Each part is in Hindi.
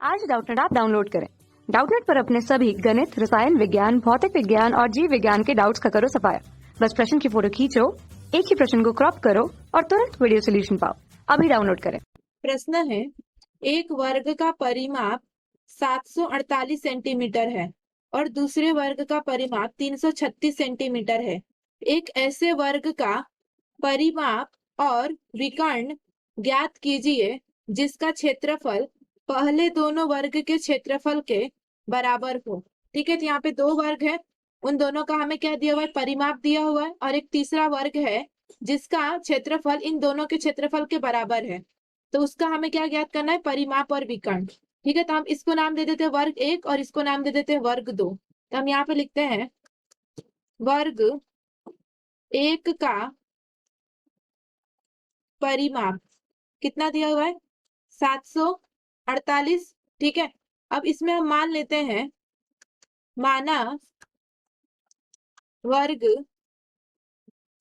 आज डाउटनेट ऐप डाउनलोड करें। डाउटनेट पर अपने सभी गणित, रसायन विज्ञान, भौतिक विज्ञान और जीव विज्ञान के डाउट्स का करो सफाया। बस प्रश्न की फोटो खींचो, एक ही प्रश्न को क्रॉप करो और तुरंत वीडियो सोल्यूशन पाओ। अभी डाउनलोड करें। प्रश्न है, एक वर्ग का परिमाप 748 सेंटीमीटर है और दूसरे वर्ग का परिमाप 336 सेंटीमीटर है। एक ऐसे वर्ग का परिमाप और विकर्ण ज्ञात कीजिए जिसका क्षेत्रफल पहले दोनों वर्ग के क्षेत्रफल के बराबर हो। ठीक है, तो यहाँ पे दो वर्ग है, उन दोनों का हमें क्या दिया हुआ है, परिमाप दिया हुआ है, और एक तीसरा वर्ग है जिसका क्षेत्रफल इन दोनों के क्षेत्रफल के बराबर है। तो उसका हमें क्या ज्ञात करना है, परिमाप और विकर्ण। ठीक है, तो हम इसको नाम दे देते हैं वर्ग एक और इसको नाम दे देते हैं वर्ग दो। तो हम यहाँ पे लिखते हैं वर्ग एक का परिमाप कितना दिया हुआ है, 748। ठीक है, अब इसमें हम मान लेते हैं, माना वर्ग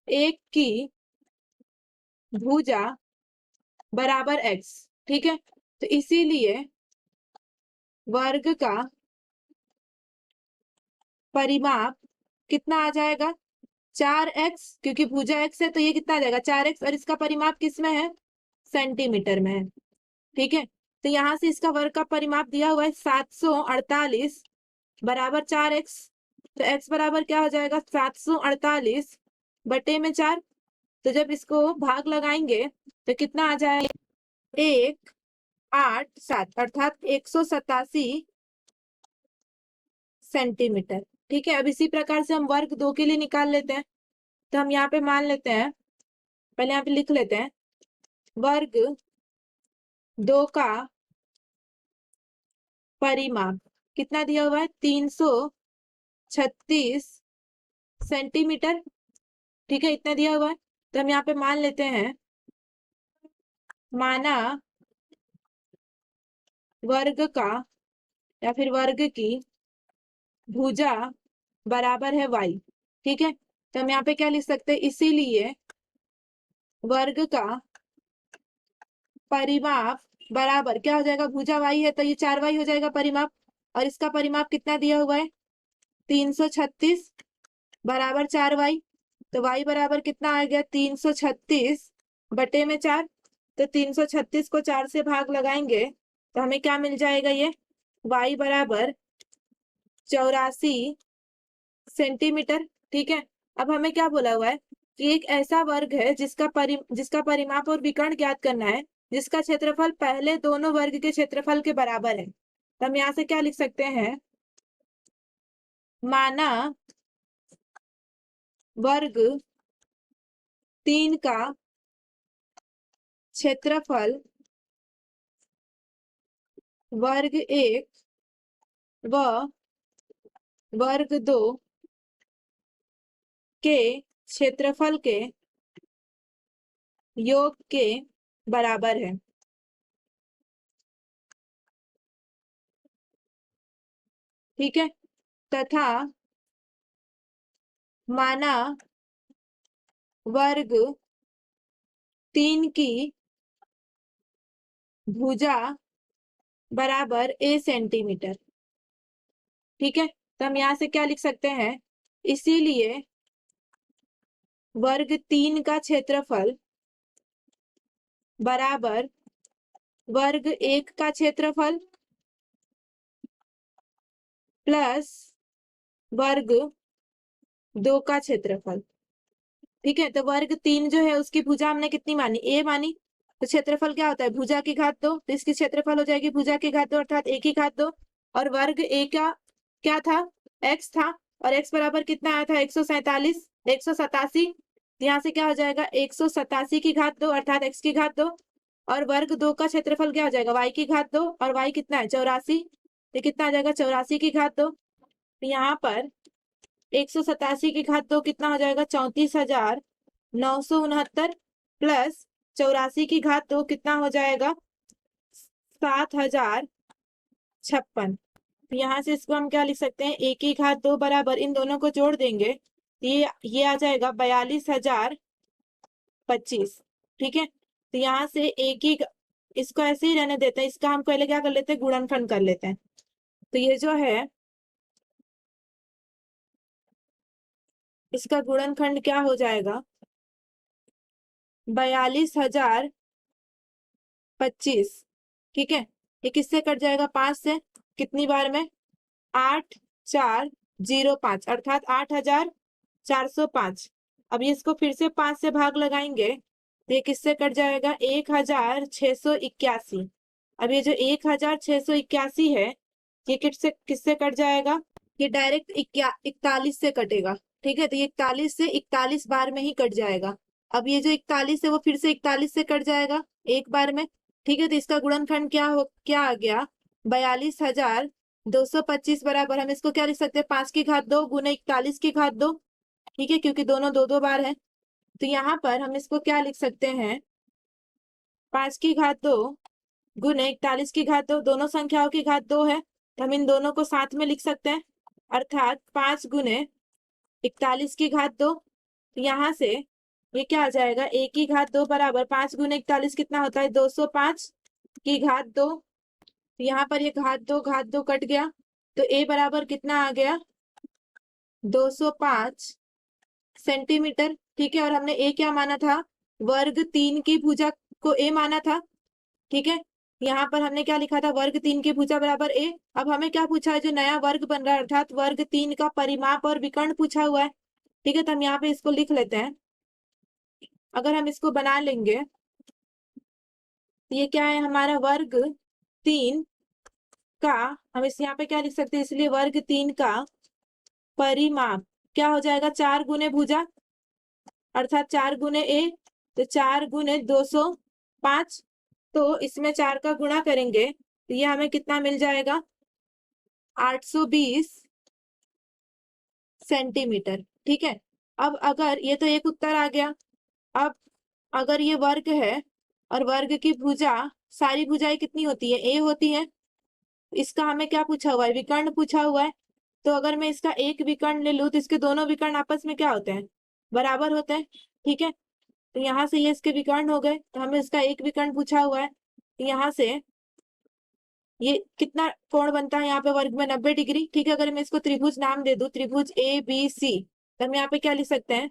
एक की भुजा बराबर x। ठीक है, तो इसीलिए वर्ग का परिमाप कितना आ जाएगा, 4x, क्योंकि भुजा x है तो ये कितना आ जाएगा 4x, और इसका परिमाप किस में है, सेंटीमीटर में है। ठीक है, तो यहाँ से इसका वर्ग का परिमाप दिया हुआ है 748 बराबर 4x। तो x बराबर क्या हो जाएगा, 748 बटे में 4। तो जब इसको भाग लगाएंगे तो कितना आ जाएगा, 187 अर्थात 187 सेंटीमीटर। ठीक है, अब इसी प्रकार से हम वर्ग दो के लिए निकाल लेते हैं। तो हम यहाँ पे मान लेते हैं, पहले यहाँ पे लिख लेते हैं, वर्ग दो का परिमाप कितना दिया हुआ है, 336 सेंटीमीटर। ठीक है, इतना दिया हुआ है। तो हम यहाँ पे मान लेते हैं, माना वर्ग का या फिर वर्ग की भुजा बराबर है y। ठीक है, तो हम यहाँ पे क्या लिख सकते हैं, इसीलिए वर्ग का परिमाप बराबर क्या हो जाएगा, भुजा y है तो ये 4y हो जाएगा परिमाप, और इसका परिमाप कितना दिया हुआ है, 336 बराबर 4y। तो y बराबर कितना आ गया, 336 बटे में 4। तो 336 को 4 से भाग लगाएंगे तो हमें क्या मिल जाएगा, ये y बराबर 84 सेंटीमीटर। ठीक है, अब हमें क्या बोला हुआ है कि एक ऐसा वर्ग है जिसका परिमाप और विकर्ण ज्ञात करना है जिसका क्षेत्रफल पहले दोनों वर्ग के क्षेत्रफल के बराबर है। तो हम यहाँ से क्या लिख सकते हैं, माना वर्ग 3 का क्षेत्रफल वर्ग 1 व वर्ग 2 के क्षेत्रफल के योग के बराबर है। ठीक है, तथा माना वर्ग 3 की भुजा बराबर a सेंटीमीटर। ठीक है, तो हम यहाँ से क्या लिख सकते हैं, इसीलिए वर्ग 3 का क्षेत्रफल बराबर वर्ग 1 का क्षेत्रफल प्लस वर्ग 2 का क्षेत्रफल। ठीक है, तो वर्ग 3 जो है उसकी भुजा हमने कितनी मानी, a मानी, तो क्षेत्रफल क्या होता है, भुजा की घात 2, तो इसकी क्षेत्रफल हो जाएगी भुजा की घात 2 अर्थात a की घात 2। और वर्ग a का क्या था, x था, और x बराबर कितना आया था, 187। यहाँ से क्या हो जाएगा, 187 की घात 2 अर्थात x की घात 2, और वर्ग 2 का क्षेत्रफल क्या हो जाएगा, y की घात 2, और y कितना है 84, तो कितना आ जाएगा 84 की घात 2। यहाँ पर 187 की घात 2 कितना हो जाएगा, 34,969 प्लस 84 की घात 2 कितना हो जाएगा, 7,056। तो यहाँ से इसको हम क्या लिख सकते हैं, a की घात 2 बराबर, इन दोनों को जोड़ देंगे ये आ जाएगा 42,025। ठीक है, तो यहाँ से a की इसको ऐसे ही रहने देते हैं, इसका हम पहले क्या कर लेते हैं, गुणनखंड कर लेते हैं। तो ये जो है इसका गुणनखंड क्या हो जाएगा, 42,025। ठीक है, ये किससे कट जाएगा, 5 से, कितनी बार में, 8405 अर्थात 8405। अब ये इसको फिर से 5 से भाग लगाएंगे तो ये किससे कट जाएगा, 1681। अब ये जो 1681 है ये किससे किससे कट जाएगा, ये डायरेक्ट 41 से कटेगा। ठीक है, तो ये 41 से 41 बार में ही कट जाएगा। अब ये जो 41 है वो फिर से 41 से कट जाएगा एक बार में। ठीक है, तो इसका गुणनखंड क्या आ गया, 42,225 बराबर, हम इसको क्या लिख सकते हैं, 5 की घात 2 गुने 41 की घात 2। ठीक है, क्योंकि दोनों दो दो बार है, तो यहाँ पर हम इसको क्या लिख सकते हैं, 5 की घात 2 गुने 41 की घात 2, दोनों संख्याओं की घात 2 है, तो हम इन दोनों को साथ में लिख सकते हैं, अर्थात 5 गुने 41 की घात 2। यहाँ से ये क्या आ जाएगा, a की घात 2 बराबर 5 गुने 41 कितना होता है, 205 की घात 2। यहाँ पर ये घात 2 कट गया, तो a बराबर कितना आ गया, 205 सेंटीमीटर। ठीक है, और हमने a क्या माना था, वर्ग 3 की भुजा को a माना था। ठीक है, यहाँ पर हमने क्या लिखा था, वर्ग 3 की भुजा बराबर a। अब हमें क्या पूछा है, जो नया वर्ग बन रहा है अर्थात वर्ग 3 का परिमाप और विकर्ण पूछा हुआ है। ठीक है, तो हम यहाँ पे इसको लिख लेते हैं। अगर हम इसको बना लेंगे तो ये क्या है, हमारा वर्ग 3 का, हम इस यहाँ पे क्या लिख सकते हैं, इसलिए वर्ग 3 का परिमाप क्या हो जाएगा, 4 गुने भुजा अर्थात 4 गुने a, तो 4 गुने 205। तो इसमें 4 का गुणा करेंगे तो ये हमें कितना मिल जाएगा, 820 सेंटीमीटर। ठीक है, अब अगर ये तो एक उत्तर आ गया, अब अगर ये वर्ग है और वर्ग की भुजा, सारी भुजाएं कितनी होती है, a होती है, इसका हमें क्या पूछा हुआ है, विकर्ण पूछा हुआ है। तो अगर मैं इसका एक विकर्ण ले लूं तो इसके दोनों विकर्ण आपस में क्या होते हैं, बराबर होते हैं। ठीक है, तो यहाँ से ये इसके विकर्ण हो गए, तो हमें इसका एक विकर्ण पूछा हुआ है, तो यहाँ से ये कितना कोण बनता है यहाँ पे वर्ग में, 90 डिग्री। ठीक है, अगर मैं इसको त्रिभुज नाम दे दूं, त्रिभुज ए बी सी, तो हम यहाँ पे क्या लिख सकते हैं,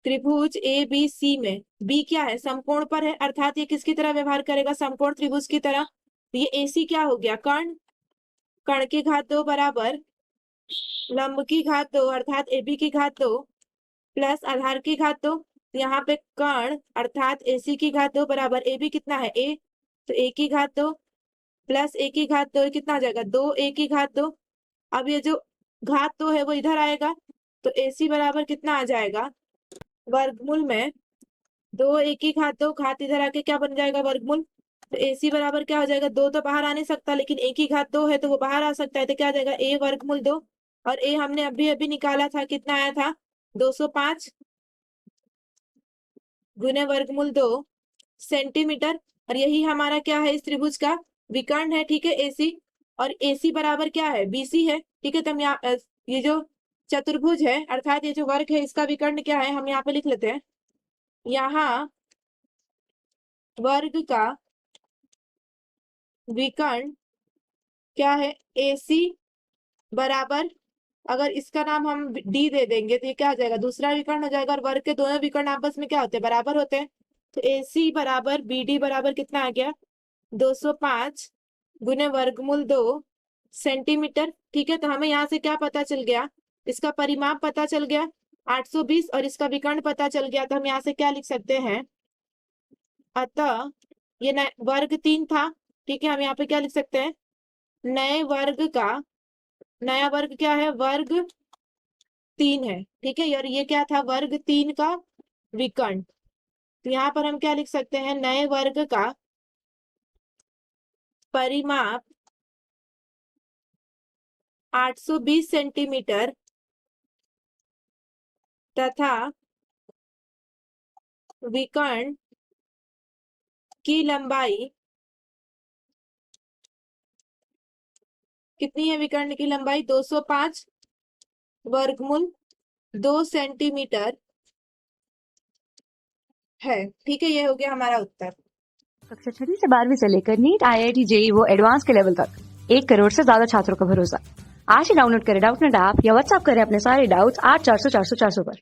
त्रिभुज ए बी सी में बी क्या है, समकोण पर है, अर्थात ये किसकी तरह व्यवहार करेगा, समकोण त्रिभुज की तरह। तो ये एसी क्या हो गया, कर्ण, कर्ण की घात 2 बराबर लंब की घात 2 अर्थात एबी की घात 2 प्लस आधार की घात 2। यहाँ पे कर्ण अर्थात एसी की घात 2 बराबर एबी कितना है, ए, तो ए की घात 2 प्लस ए की घात 2 कितना आ जाएगा, 2 ए की घात 2। अब ये जो घात 2 है वो इधर आएगा, तो एसी बराबर कितना आ जाएगा, वर्गमूल में 2 ए की घात 2, घात इधर आके क्या बन जाएगा, वर्गमूल। तो एसी बराबर क्या हो जाएगा, 2 तो बाहर आ नहीं सकता, लेकिन ए की घात 2 है तो वो बाहर आ सकता है, तो क्या आ जाएगा, ए वर्गमूल 2। और ए हमने अभी अभी निकाला था, कितना आया था, 205 गुने वर्गमूल 2 सेंटीमीटर। और यही हमारा क्या है, इस त्रिभुज का विकर्ण है। ठीक है, एसी, और एसी बराबर क्या है, बीसी है। ठीक है, तो हम यहाँ ये जो चतुर्भुज है अर्थात ये जो वर्ग है इसका विकर्ण क्या है, हम यहाँ पे लिख लेते हैं, यहाँ वर्ग का विकर्ण क्या है, एसी बराबर, अगर इसका नाम हम डी दे देंगे तो ये क्या हो जाएगा, दूसरा विकर्ण हो जाएगा, और वर्ग के दोनों विकर्ण आपस में क्या होते हैं, बराबर होते हैं। तो एसी बराबर बी डी बराबर कितना आ गया, 205 गुने वर्गमूल 2 सेंटीमीटर। ठीक है, तो हमें यहाँ से क्या पता चल गया, इसका परिमाप पता चल गया 820 और इसका विकर्ण पता चल गया, तो हम यहाँ से क्या लिख सकते हैं, अतः ये वर्ग 3 था। ठीक है, हम यहाँ पे क्या लिख सकते हैं, नए वर्ग का, नया वर्ग क्या है, वर्ग 3 है। ठीक है, और ये क्या था, वर्ग 3 का विकर्ण। तो यहाँ पर हम क्या लिख सकते हैं, नए वर्ग का परिमाप 820 सेंटीमीटर तथा विकर्ण की लंबाई कितनी है, विकर्ण की लंबाई 205 वर्गमूल 2 सेंटीमीटर है। ठीक है, ये हो गया हमारा उत्तर। कक्षा 6वीं से 12वीं से लेकर नीट, IIT, JEE वो एडवांस के लेवल तक 1 करोड़ से ज्यादा छात्रों का भरोसा। आज ही डाउनलोड करें डाउटनेट ऐप या व्हाट्सएप करें अपने सारे डाउट्स 8400 400 400 पर।